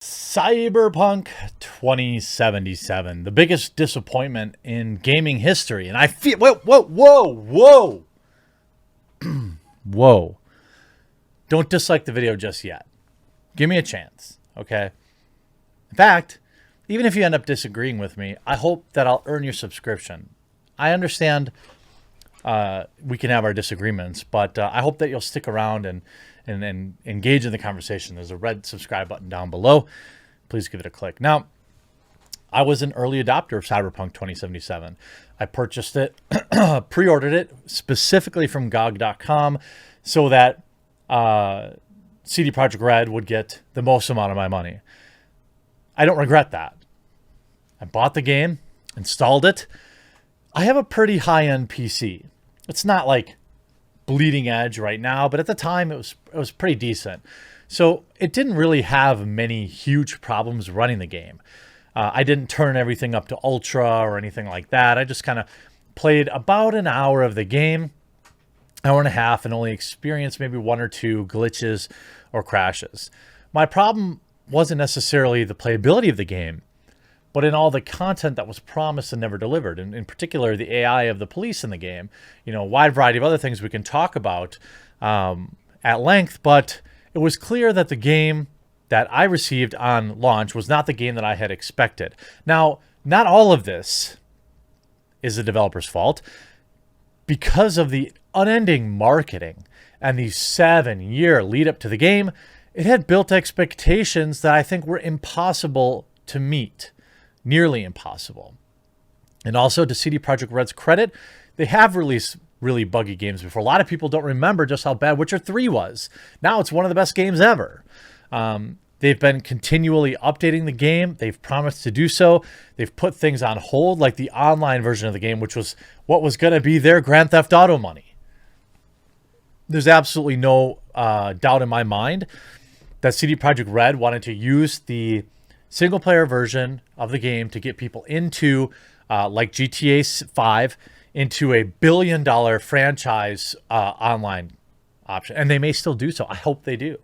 Cyberpunk 2077, the biggest disappointment in gaming history. And I feel, whoa. Whoa. Don't dislike the video just yet. Give me a chance, okay? In fact, even if you end up disagreeing with me, I hope that I'll earn your subscription. I understand we can have our disagreements, but I hope that you'll stick around and engage in the conversation. There's a red subscribe button down below. Please give it a click. Now, I was an early adopter of Cyberpunk 2077. I purchased it, pre-ordered it specifically from GOG.com so that CD Projekt Red would get the most amount of my money. I don't regret that. I bought the game, installed it. I have a pretty high-end PC. It's not like bleeding edge right now, but at the time it was pretty decent. So it didn't really have many huge problems running the game. I didn't turn everything up to ultra or anything like that. I just kind of played about an hour of the game, hour and a half, and only experienced maybe one or two glitches or crashes. My problem wasn't necessarily the playability of the game, but in all the content that was promised and never delivered. And in particular, the AI of the police in the game, a wide variety of other things we can talk about at length, but it was clear that the game that I received on launch was not the game that I had expected. Now, not all of this is the developer's fault. Because of the unending marketing and the 7-year lead up to the game, it had built expectations that I think were impossible to meet. Nearly impossible. And also, to CD Projekt Red's credit, they have released really buggy games before. A lot of people don't remember just how bad Witcher 3 was. Now it's one of the best games ever. They've been continually updating the game. They've promised to do so. They've put things on hold, like the online version of the game, which was what was going to be their Grand Theft Auto money. There's absolutely no doubt in my mind that CD Projekt Red wanted to use the single-player version of the game to get people into, like GTA 5, into a billion-dollar franchise online option. And they may still do so. I hope they do.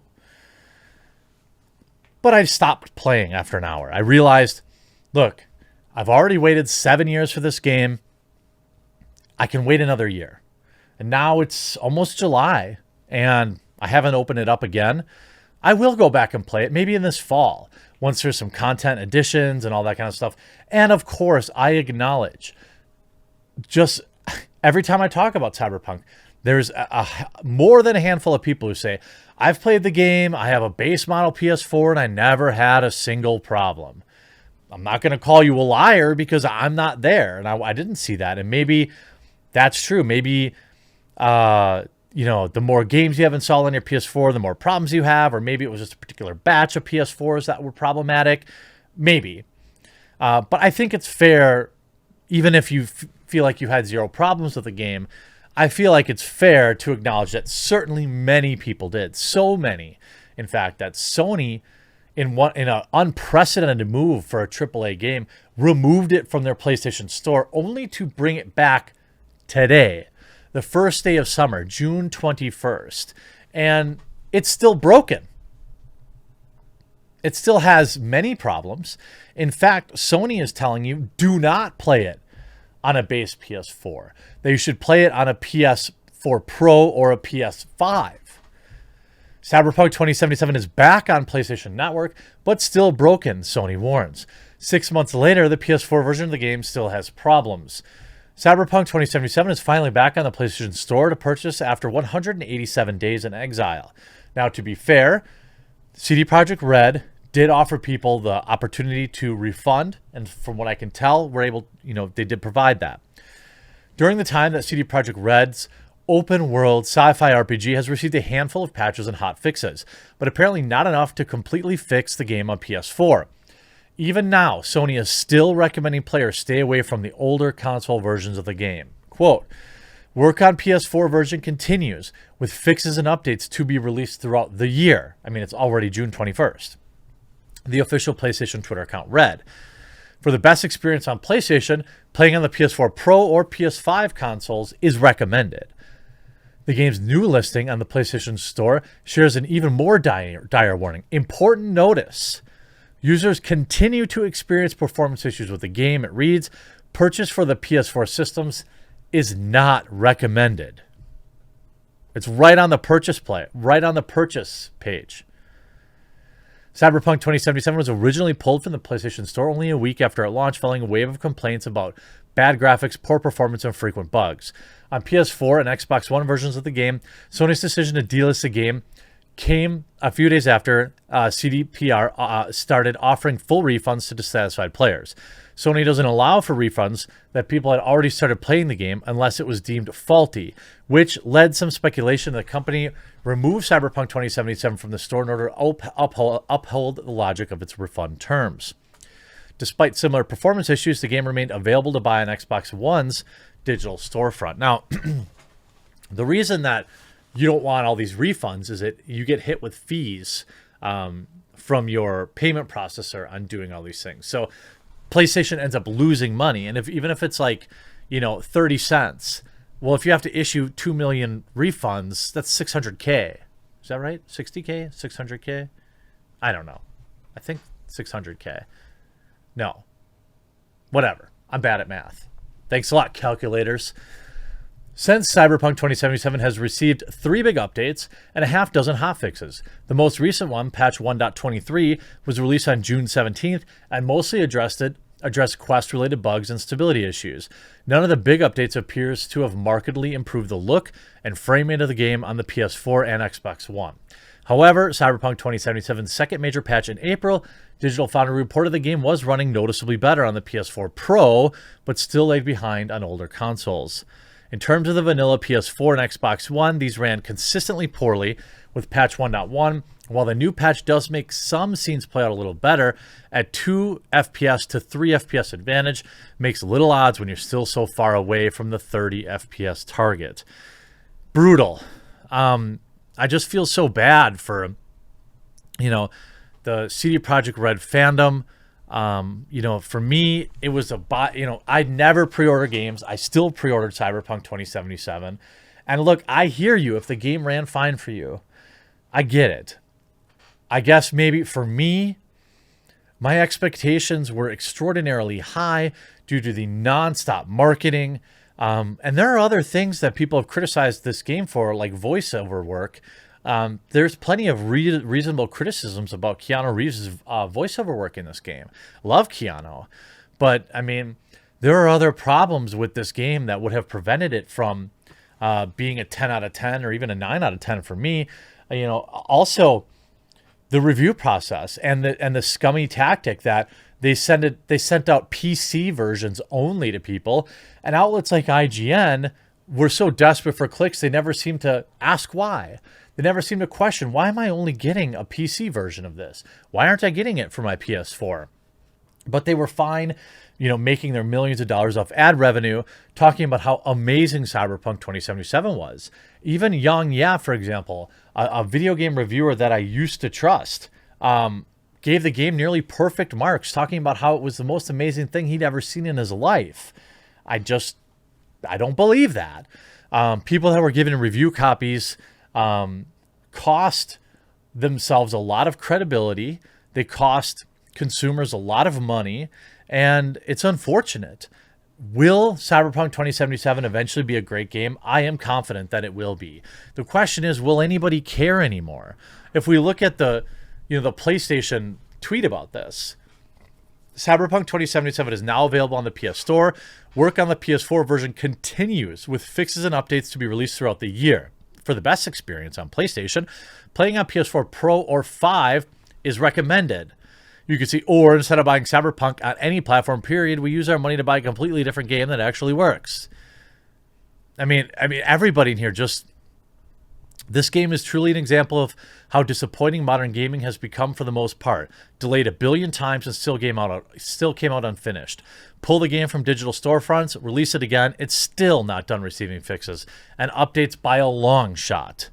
But I stopped playing after an hour. I realized, look, I've already waited 7 years for this game. I can wait another year. And now it's almost July, and I haven't opened it up again. I will go back and play it, maybe in this fall, once there's some content additions and all that kind of stuff. And of course, I acknowledge, just every time I talk about Cyberpunk, there's more than a handful of people who say, I've played the game, I have a base model PS4, and I never had a single problem. I'm not going to call you a liar because I'm not there, and I didn't see that. And maybe that's true. Maybe the more games you have installed on your PS4, the more problems you have, or maybe it was just a particular batch of PS4s that were problematic. Maybe. But I think it's fair, even if you feel like you had zero problems with the game, I feel like it's fair to acknowledge that certainly many people did. So many, in fact, that Sony, in an unprecedented move for a AAA game, removed it from their PlayStation Store only to bring it back today. The first day of summer, June 21st. And it's still broken. It still has many problems. In fact, Sony is telling you, do not play it on a base PS4. That you should play it on a PS4 Pro or a PS5. Cyberpunk 2077 is back on PlayStation Network, but still broken, Sony warns. 6 months later, the PS4 version of the game still has problems. Cyberpunk 2077 is finally back on the PlayStation Store to purchase after 187 days in exile. Now, to be fair, CD Projekt Red did offer people the opportunity to refund, and from what I can tell, they did provide that. During the time that CD Projekt Red's open-world sci-fi RPG has received a handful of patches and hot fixes, but apparently not enough to completely fix the game on PS4. Even now, Sony is still recommending players stay away from the older console versions of the game. Quote, work on PS4 version continues, with fixes and updates to be released throughout the year. I mean, it's already June 21st. The official PlayStation Twitter account read, for the best experience on PlayStation, playing on the PS4 Pro or PS5 consoles is recommended. The game's new listing on the PlayStation Store shares an even more dire warning. Important notice. Users continue to experience performance issues with the game. It reads, purchase for the PS4 systems is not recommended. It's right on the purchase page. Cyberpunk 2077 was originally pulled from the PlayStation Store only a week after it launched, following a wave of complaints about bad graphics, poor performance, and frequent bugs. On PS4 and Xbox One versions of the game, Sony's decision to delist the game came a few days after CDPR started offering full refunds to dissatisfied players. Sony doesn't allow for refunds that people had already started playing the game unless it was deemed faulty, which led some speculation that the company removed Cyberpunk 2077 from the store in order to uphold the logic of its refund terms. Despite similar performance issues, the game remained available to buy on Xbox One's digital storefront. Now, the reason that you don't want all these refunds is that you get hit with fees from your payment processor on doing all these things. So PlayStation ends up losing money. And even if it's like, 30 cents, well, if you have to issue 2 million refunds, that's $600K. Is that right? 60K? 600K? I don't know. I think 600K. No. Whatever. I'm bad at math. Thanks a lot, calculators. Since Cyberpunk 2077 has received 3 big updates and a half dozen hotfixes. The most recent one, patch 1.23, was released on June 17th and mostly addressed quest-related bugs and stability issues. None of the big updates appears to have markedly improved the look and frame rate of the game on the PS4 and Xbox One. However, Cyberpunk 2077's second major patch in April, Digital Foundry reported the game was running noticeably better on the PS4 Pro, but still lagged behind on older consoles. In terms of the vanilla PS4 and Xbox One, these ran consistently poorly with patch 1.1, while the new patch does make some scenes play out a little better at 2 FPS to 3 FPS advantage, makes little odds when you're still so far away from the 30 FPS target. Brutal. I just feel so bad for, the CD Projekt Red fandom. For me, it was I'd never pre-order games. I still pre-ordered Cyberpunk 2077. And look, I hear you. If the game ran fine for you, I get it. I guess maybe for me, my expectations were extraordinarily high due to the nonstop marketing. And there are other things that people have criticized this game for, like voiceover work. There's plenty of reasonable criticisms about Keanu Reeves' voiceover work in this game. Love Keanu. But, there are other problems with this game that would have prevented it from being a 10 out of 10 or even a 9 out of 10 for me. Also, the review process and the scummy tactic that they sent out PC versions only to people, and outlets like IGN were so desperate for clicks they never seemed to ask why. They never seemed to question, why am I only getting a PC version of this? Why aren't I getting it for my PS4? But they were fine, making their millions of dollars off ad revenue, talking about how amazing Cyberpunk 2077 was. Even Yang Ya, for example, a video game reviewer that I used to trust, gave the game nearly perfect marks, talking about how it was the most amazing thing he'd ever seen in his life. I don't believe that. People that were given review copies cost themselves a lot of credibility. They cost consumers a lot of money, and it's unfortunate. Will Cyberpunk 2077 eventually be a great game? I am confident that it will be. The question is, will anybody care anymore? If we look at the PlayStation tweet about this, Cyberpunk 2077 is now available on the PS Store. Work on the PS4 version continues with fixes and updates to be released throughout the year. For the best experience on PlayStation, playing on PS4 Pro or 5 is recommended. You can see, or instead of buying Cyberpunk on any platform, period, we use our money to buy a completely different game that actually works. Everybody in here this game is truly an example of how disappointing modern gaming has become for the most part. Delayed 1 billion times and still came out unfinished. Pull the game from digital storefronts, release it again, it's still not done receiving fixes and updates by a long shot.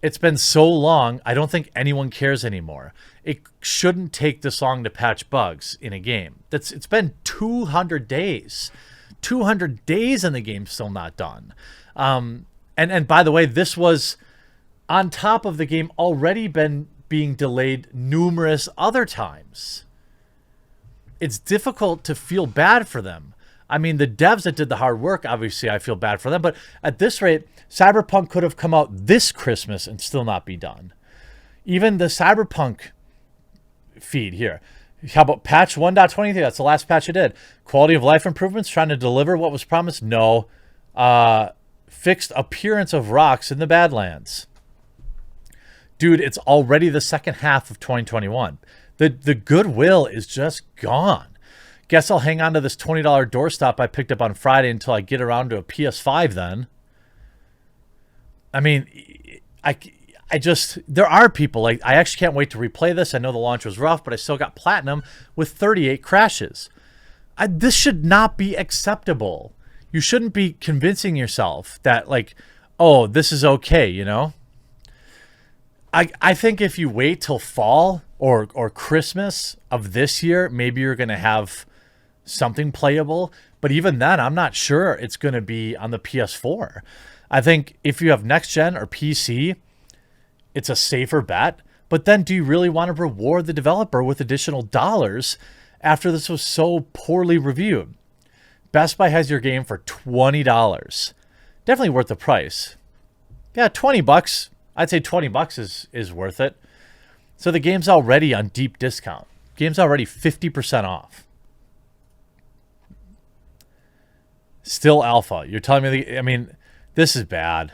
It's been so long, I don't think anyone cares anymore. It shouldn't take this long to patch bugs in a game. It's been 200 days. 200 days and the game's still not done. And by the way, this was on top of the game already being being delayed numerous other times. It's difficult to feel bad for them. I mean, the devs that did the hard work, obviously I feel bad for them, but at this rate, Cyberpunk could have come out this Christmas and still not be done. Even the Cyberpunk feed here. How about patch 1.23? That's the last patch it did. Quality of life improvements, trying to deliver what was promised? No. Fixed appearance of rocks in the Badlands. Dude, it's already the second half of 2021. The goodwill is just gone. Guess I'll hang on to this $20 doorstop I picked up on Friday until I get around to a PS5 then. I mean, I just, there are people, like, I actually can't wait to replay this. I know the launch was rough, but I still got platinum with 38 crashes. This should not be acceptable. You shouldn't be convincing yourself that, like, oh, this is okay, you know? I think if you wait till fall or Christmas of this year, maybe you're going to have something playable. But even then, I'm not sure it's going to be on the PS4. I think if you have next gen or PC, it's a safer bet. But then do you really want to reward the developer with additional dollars after this was so poorly reviewed? Best Buy has your game for $20. Definitely worth the price. Yeah, $20. I'd say $20 is worth it. So the game's already on deep discount. Game's already 50% off. Still alpha. You're telling me, I mean, this is bad.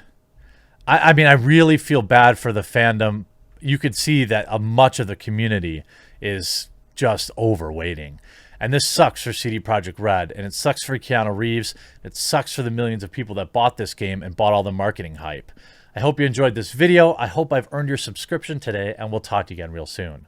I mean, I really feel bad for the fandom. You could see that much of the community is just overwaiting. And this sucks for CD Projekt Red, and it sucks for Keanu Reeves. It sucks for the millions of people that bought this game and bought all the marketing hype. I hope you enjoyed this video. I hope I've earned your subscription today, and we'll talk to you again real soon.